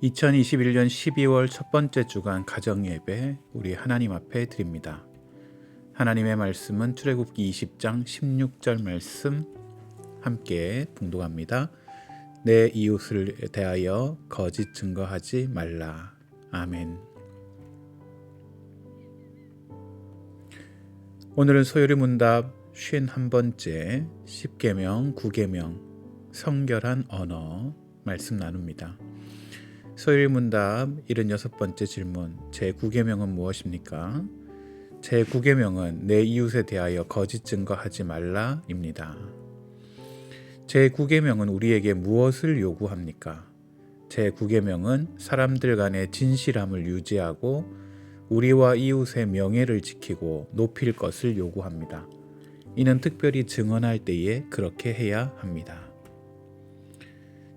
2021년 12월 첫 번째 주간 가정예배 우리 하나님 앞에 드립니다. 하나님의 말씀은 출애굽기 20장 16절 말씀 함께 봉독합니다. 내 이웃을 대하여 거짓 증거하지 말라. 아멘. 오늘은 소요리 문답 51번째 10계명 9계명 성결한 언어 말씀 나눕니다. 소요리 문답 76번째 질문 제9계명은 무엇입니까? 제9계명은 내 이웃에 대하여 거짓 증거하지 말라 입니다. 제9계명은 우리에게 무엇을 요구합니까? 제9계명은 사람들 간의 진실함을 유지하고 우리와 이웃의 명예를 지키고 높일 것을 요구합니다. 이는 특별히 증언할 때에 그렇게 해야 합니다.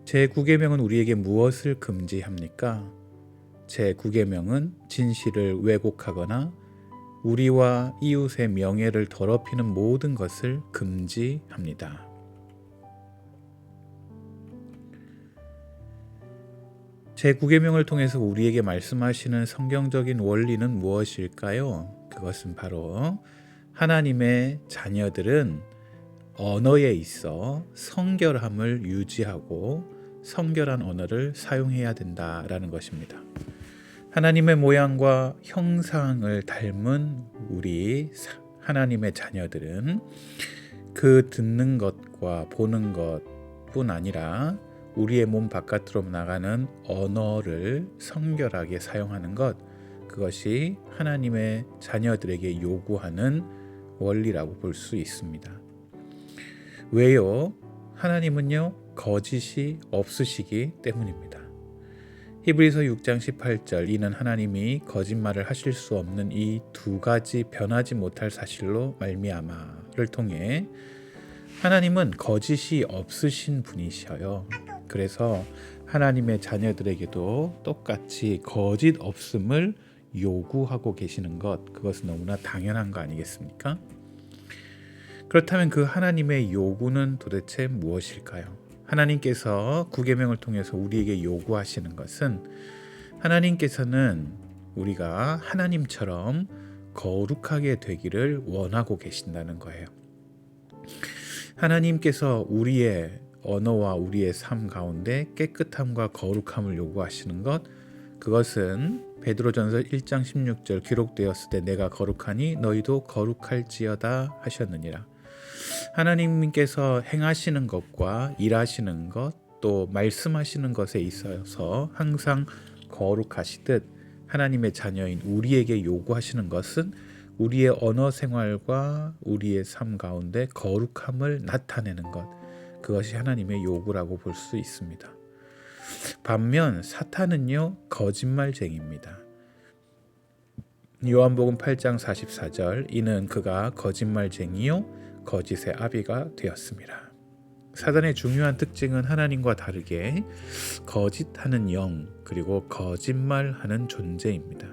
제9계명은 우리에게 무엇을 금지합니까? 제9계명은 진실을 왜곡하거나 우리와 이웃의 명예를 더럽히는 모든 것을 금지합니다. 제9계명을 통해서 우리에게 말씀하시는 성경적인 원리는 무엇일까요? 그것은 바로 하나님의 자녀들은 언어에 있어 성결함을 유지하고 성결한 언어를 사용해야 된다라는 것입니다. 하나님의 모양과 형상을 닮은 우리 하나님의 자녀들은 그 듣는 것과 보는 것뿐 아니라 우리의 몸 바깥으로 나가는 언어를 성결하게 사용하는 것, 그것이 하나님의 자녀들에게 요구하는 원리라고 볼 수 있습니다. 왜요? 하나님은요, 거짓이 없으시기 때문입니다. 히브리서 6장 18절 이는 하나님이 거짓말을 하실 수 없는 이 두 가지 변하지 못할 사실로 말미암아를 통해 하나님은 거짓이 없으신 분이셔요. 그래서 하나님의 자녀들에게도 똑같이 거짓 없음을 요구하고 계시는 것, 그것은 너무나 당연한 거 아니겠습니까? 그렇다면 그 하나님의 요구는 도대체 무엇일까요? 하나님께서 9계명을 통해서 우리에게 요구하시는 것은 하나님께서는 우리가 하나님처럼 거룩하게 되기를 원하고 계신다는 거예요. 하나님께서 우리의 언어와 우리의 삶 가운데 깨끗함과 거룩함을 요구하시는 것, 그것은 베드로전서 1장 16절 기록되었을 때 내가 거룩하니 너희도 거룩할지어다 하셨느니라. 하나님께서 행하시는 것과 일하시는 것, 또 말씀하시는 것에 있어서 항상 거룩하시듯 하나님의 자녀인 우리에게 요구하시는 것은 우리의 언어 생활과 우리의 삶 가운데 거룩함을 나타내는 것, 그것이 하나님의 요구라고 볼 수 있습니다. 반면 사탄은요, 거짓말쟁이입니다. 요한복음 8장 44절 이는 그가 거짓말쟁이요 거짓의 아비가 되었습니다. 사단의 중요한 특징은 하나님과 다르게 거짓하는 영, 그리고 거짓말하는 존재입니다.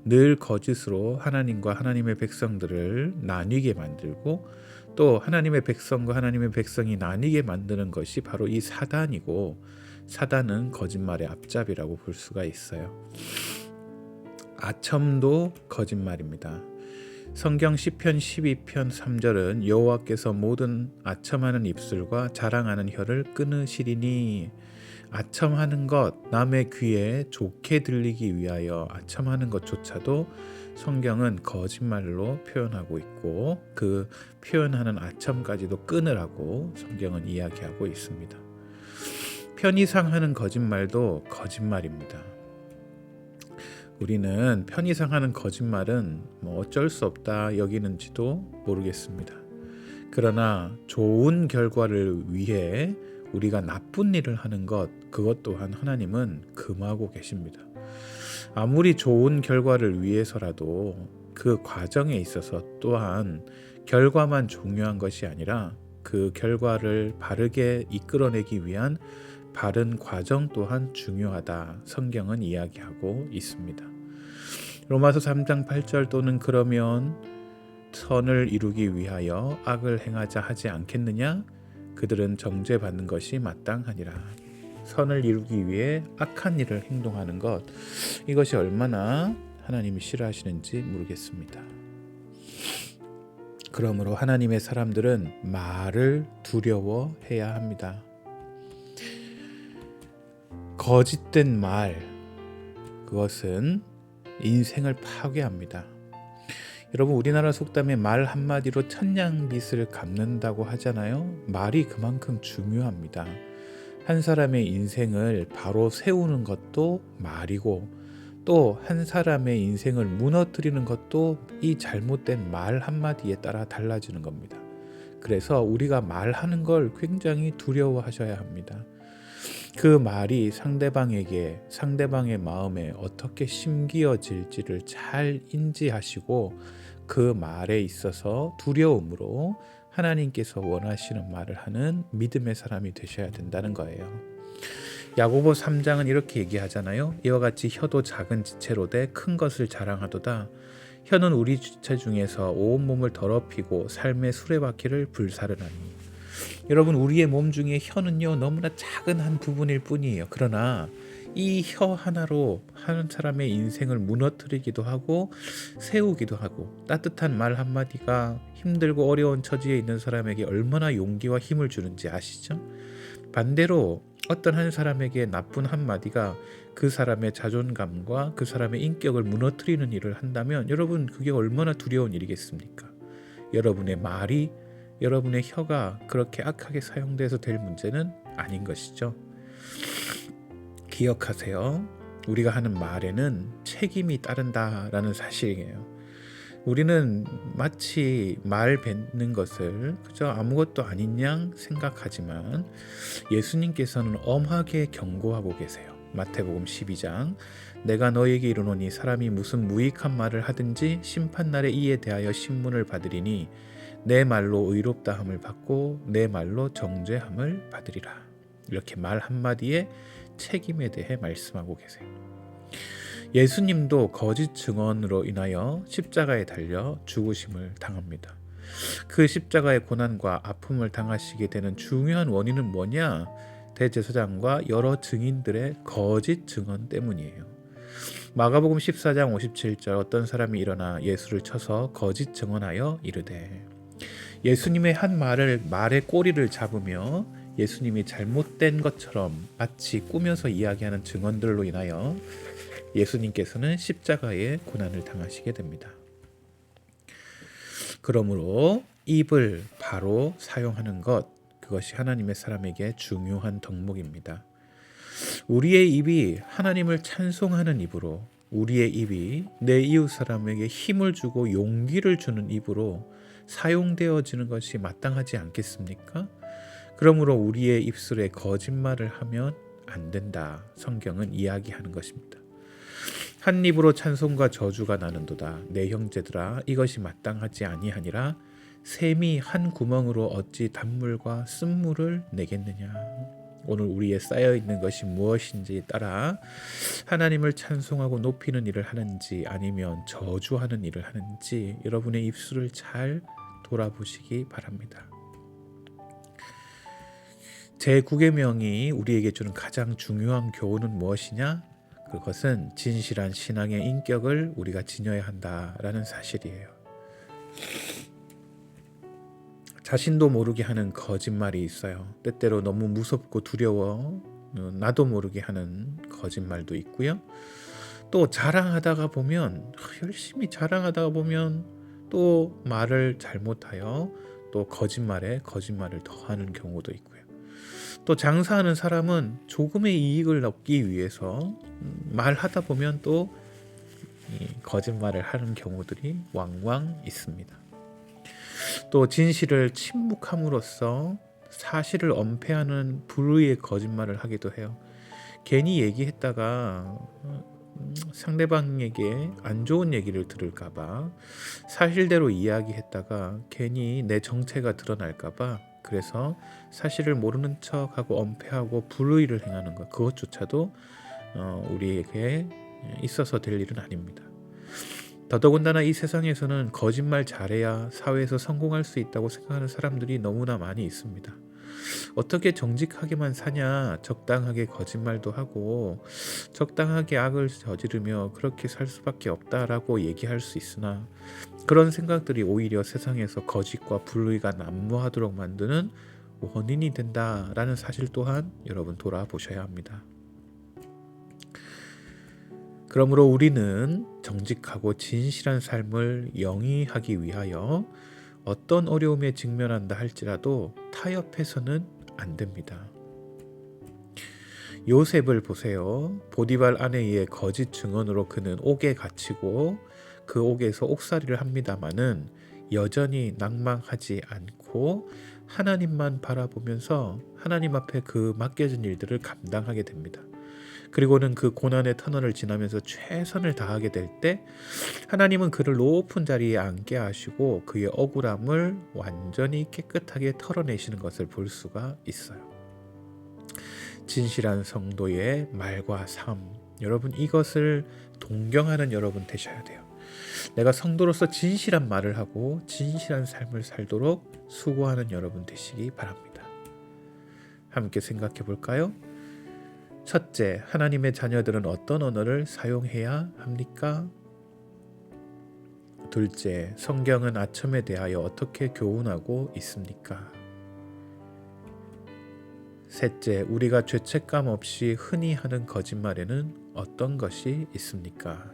늘 거짓으로 하나님과 하나님의 백성들을 나뉘게 만들고 또 하나님의 백성과 하나님의 백성이 나뉘게 만드는 것이 바로 이 사단이고, 사단은 거짓말의 앞잡이라고 볼 수가 있어요. 아첨도 거짓말입니다. 성경 시편 12편 3절은 여호와께서 모든 아첨하는 입술과 자랑하는 혀를 끊으시리니, 아첨하는 것, 남의 귀에 좋게 들리기 위하여 아첨하는 것조차도 성경은 거짓말로 표현하고 있고 그 표현하는 아첨까지도 끊으라고 성경은 이야기하고 있습니다. 편의상 하는 거짓말도 거짓말입니다. 우리는 편의상 하는 거짓말은 어쩔 수 없다 여기는지도 모르겠습니다. 그러나 좋은 결과를 위해 우리가 나쁜 일을 하는 것, 그것 또한 하나님은 금하고 계십니다. 아무리 좋은 결과를 위해서라도 그 과정에 있어서 또한 결과만 중요한 것이 아니라 그 결과를 바르게 이끌어내기 위한 바른 과정 또한 중요하다 성경은 이야기하고 있습니다. 로마서 3장 8절 또는 그러면 선을 이루기 위하여 악을 행하자 하지 않겠느냐? 그들은 정죄받는 것이 마땅하니라. 선을 이루기 위해 악한 일을 행동하는 것, 이것이 얼마나 하나님이 싫어하시는지 모르겠습니다. 그러므로 하나님의 사람들은 말을 두려워해야 합니다. 거짓된 말, 그것은 인생을 파괴합니다. 여러분, 우리나라 속담에 말 한마디로 천냥빚을 갚는다고 하잖아요. 말이 그만큼 중요합니다. 한 사람의 인생을 바로 세우는 것도 말이고, 또 한 사람의 인생을 무너뜨리는 것도 이 잘못된 말 한마디에 따라 달라지는 겁니다. 그래서 우리가 말하는 걸 굉장히 두려워하셔야 합니다. 그 말이 상대방의 마음에 어떻게 심기어질지를 잘 인지하시고 그 말에 있어서 두려움으로 하나님께서 원하시는 말을 하는 믿음의 사람이 되셔야 된다는 거예요. 야고보 3장은 이렇게 얘기하잖아요. 이와 같이 혀도 작은 지체로 돼 큰 것을 자랑하도다. 혀는 우리 지체 중에서 온몸을 더럽히고 삶의 수레바퀴를 불사르나니. 여러분, 우리의 몸 중에 혀는요 너무나 작은 한 부분일 뿐이에요. 그러나 이 혀 하나로 한 사람의 인생을 무너뜨리기도 하고 세우기도 하고, 따뜻한 말 한마디가 힘들고 어려운 처지에 있는 사람에게 얼마나 용기와 힘을 주는지 아시죠? 반대로 어떤 한 사람에게 나쁜 한마디가 그 사람의 자존감과 그 사람의 인격을 무너뜨리는 일을 한다면 여러분, 그게 얼마나 두려운 일이겠습니까? 여러분의 말이, 여러분의 혀가 그렇게 악하게 사용돼서 될 문제는 아닌 것이죠. 기억하세요. 우리가 하는 말에는 책임이 따른다라는 사실이에요. 우리는 마치 말 뱉는 것을 그저 아무것도 아닌 양 생각하지만 예수님께서는 엄하게 경고하고 계세요. 마태복음 12장, 내가 너에게 이르노니 사람이 무슨 무익한 말을 하든지 심판날에 이에 대하여 신문을 받으리니 내 말로 의롭다함을 받고 내 말로 정죄함을 받으리라. 이렇게 말 한마디에 책임에 대해 말씀하고 계세요. 예수님도 거짓 증언으로 인하여 십자가에 달려 죽으심을 당합니다. 그 십자가의 고난과 아픔을 당하시게 되는 중요한 원인은 뭐냐? 대제사장과 여러 증인들의 거짓 증언 때문이에요. 마가복음 14장 57절, 어떤 사람이 일어나 예수를 쳐서 거짓 증언하여 이르되. 예수님의 한 말의 꼬리를 잡으며 예수님이 잘못된 것처럼 마치 꾸며서 이야기하는 증언들로 인하여 예수님께서는 십자가의 고난을 당하시게 됩니다. 그러므로 입을 바로 사용하는 것, 그것이 하나님의 사람에게 중요한 덕목입니다. 우리의 입이 하나님을 찬송하는 입으로, 우리의 입이 내 이웃 사람에게 힘을 주고 용기를 주는 입으로 사용되어지는 것이 마땅하지 않겠습니까? 그러므로 우리의 입술에 거짓말을 하면 안 된다. 성경은 이야기하는 것입니다. 한 입으로 찬송과 저주가 나는도다. 내 형제들아, 이것이 마땅하지 아니하니라. 샘이 한 구멍으로 어찌 단물과 쓴물을 내겠느냐. 오늘 우리에 쌓여 있는 것이 무엇인지에 따라 하나님을 찬송하고 높이는 일을 하는지 아니면 저주하는 일을 하는지 여러분의 입술을 잘 돌아보시기 바랍니다. 제9계명이 우리에게 주는 가장 중요한 교훈은 무엇이냐? 그것은 진실한 신앙의 인격을 우리가 지녀야 한다라는 사실이에요. 자신도 모르게 하는 거짓말이 있어요. 때때로 너무 무섭고 두려워 나도 모르게 하는 거짓말도 있고요. 또 자랑하다가 보면, 열심히 자랑하다가 보면 또 말을 잘못하여 또 거짓말에 거짓말을 더하는 경우도 있고요. 또 장사하는 사람은 조금의 이익을 얻기 위해서 말하다 보면 또 거짓말을 하는 경우들이 왕왕 있습니다. 또 진실을 침묵함으로써 사실을 엄폐하는 불의의 거짓말을 하기도 해요. 괜히 얘기했다가 상대방에게 안 좋은 얘기를 들을까봐, 사실대로 이야기했다가 괜히 내 정체가 드러날까봐, 그래서 사실을 모르는 척하고 엄폐하고 불의를 행하는 것, 그것조차도 우리에게 있어서 될 일은 아닙니다. 더더군다나 이 세상에서는 거짓말 잘해야 사회에서 성공할 수 있다고 생각하는 사람들이 너무나 많이 있습니다. 어떻게 정직하게만 사냐? 적당하게 거짓말도 하고 적당하게 악을 저지르며 그렇게 살 수밖에 없다라고 얘기할 수 있으나 그런 생각들이 오히려 세상에서 거짓과 불의가 난무하도록 만드는 원인이 된다라는 사실 또한 여러분 돌아보셔야 합니다. 그러므로 우리는 정직하고 진실한 삶을 영위하기 위하여 어떤 어려움에 직면한다 할지라도 타협해서는 안 됩니다. 요셉을 보세요. 보디발 아내의 거짓 증언으로 그는 옥에 갇히고 그 옥에서 옥살이를 합니다마는 여전히 낭망하지 않고 하나님만 바라보면서 하나님 앞에 그 맡겨진 일들을 감당하게 됩니다. 그리고는 그 고난의 터널을 지나면서 최선을 다하게 될 때 하나님은 그를 높은 자리에 앉게 하시고 그의 억울함을 완전히 깨끗하게 털어내시는 것을 볼 수가 있어요. 진실한 성도의 말과 삶, 여러분 이것을 동경하는 여러분 되셔야 돼요. 내가 성도로서 진실한 말을 하고 진실한 삶을 살도록 수고하는 여러분 되시기 바랍니다. 함께 생각해 볼까요? 첫째, 하나님의 자녀들은 어떤 언어를 사용해야 합니까? 둘째, 성경은 아첨에 대하여 어떻게 교훈하고 있습니까? 셋째, 우리가 죄책감 없이 흔히 하는 거짓말에는 어떤 것이 있습니까?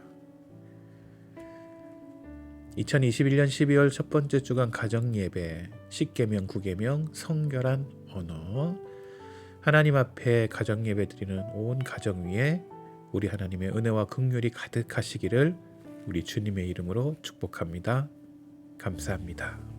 2021년 12월 첫 번째 주간 가정예배 10계명 9계명 성결한 언어, 하나님 앞에 가정예배 드리는 온 가정 위에 우리 하나님의 은혜와 긍휼이 가득하시기를 우리 주님의 이름으로 축복합니다. 감사합니다.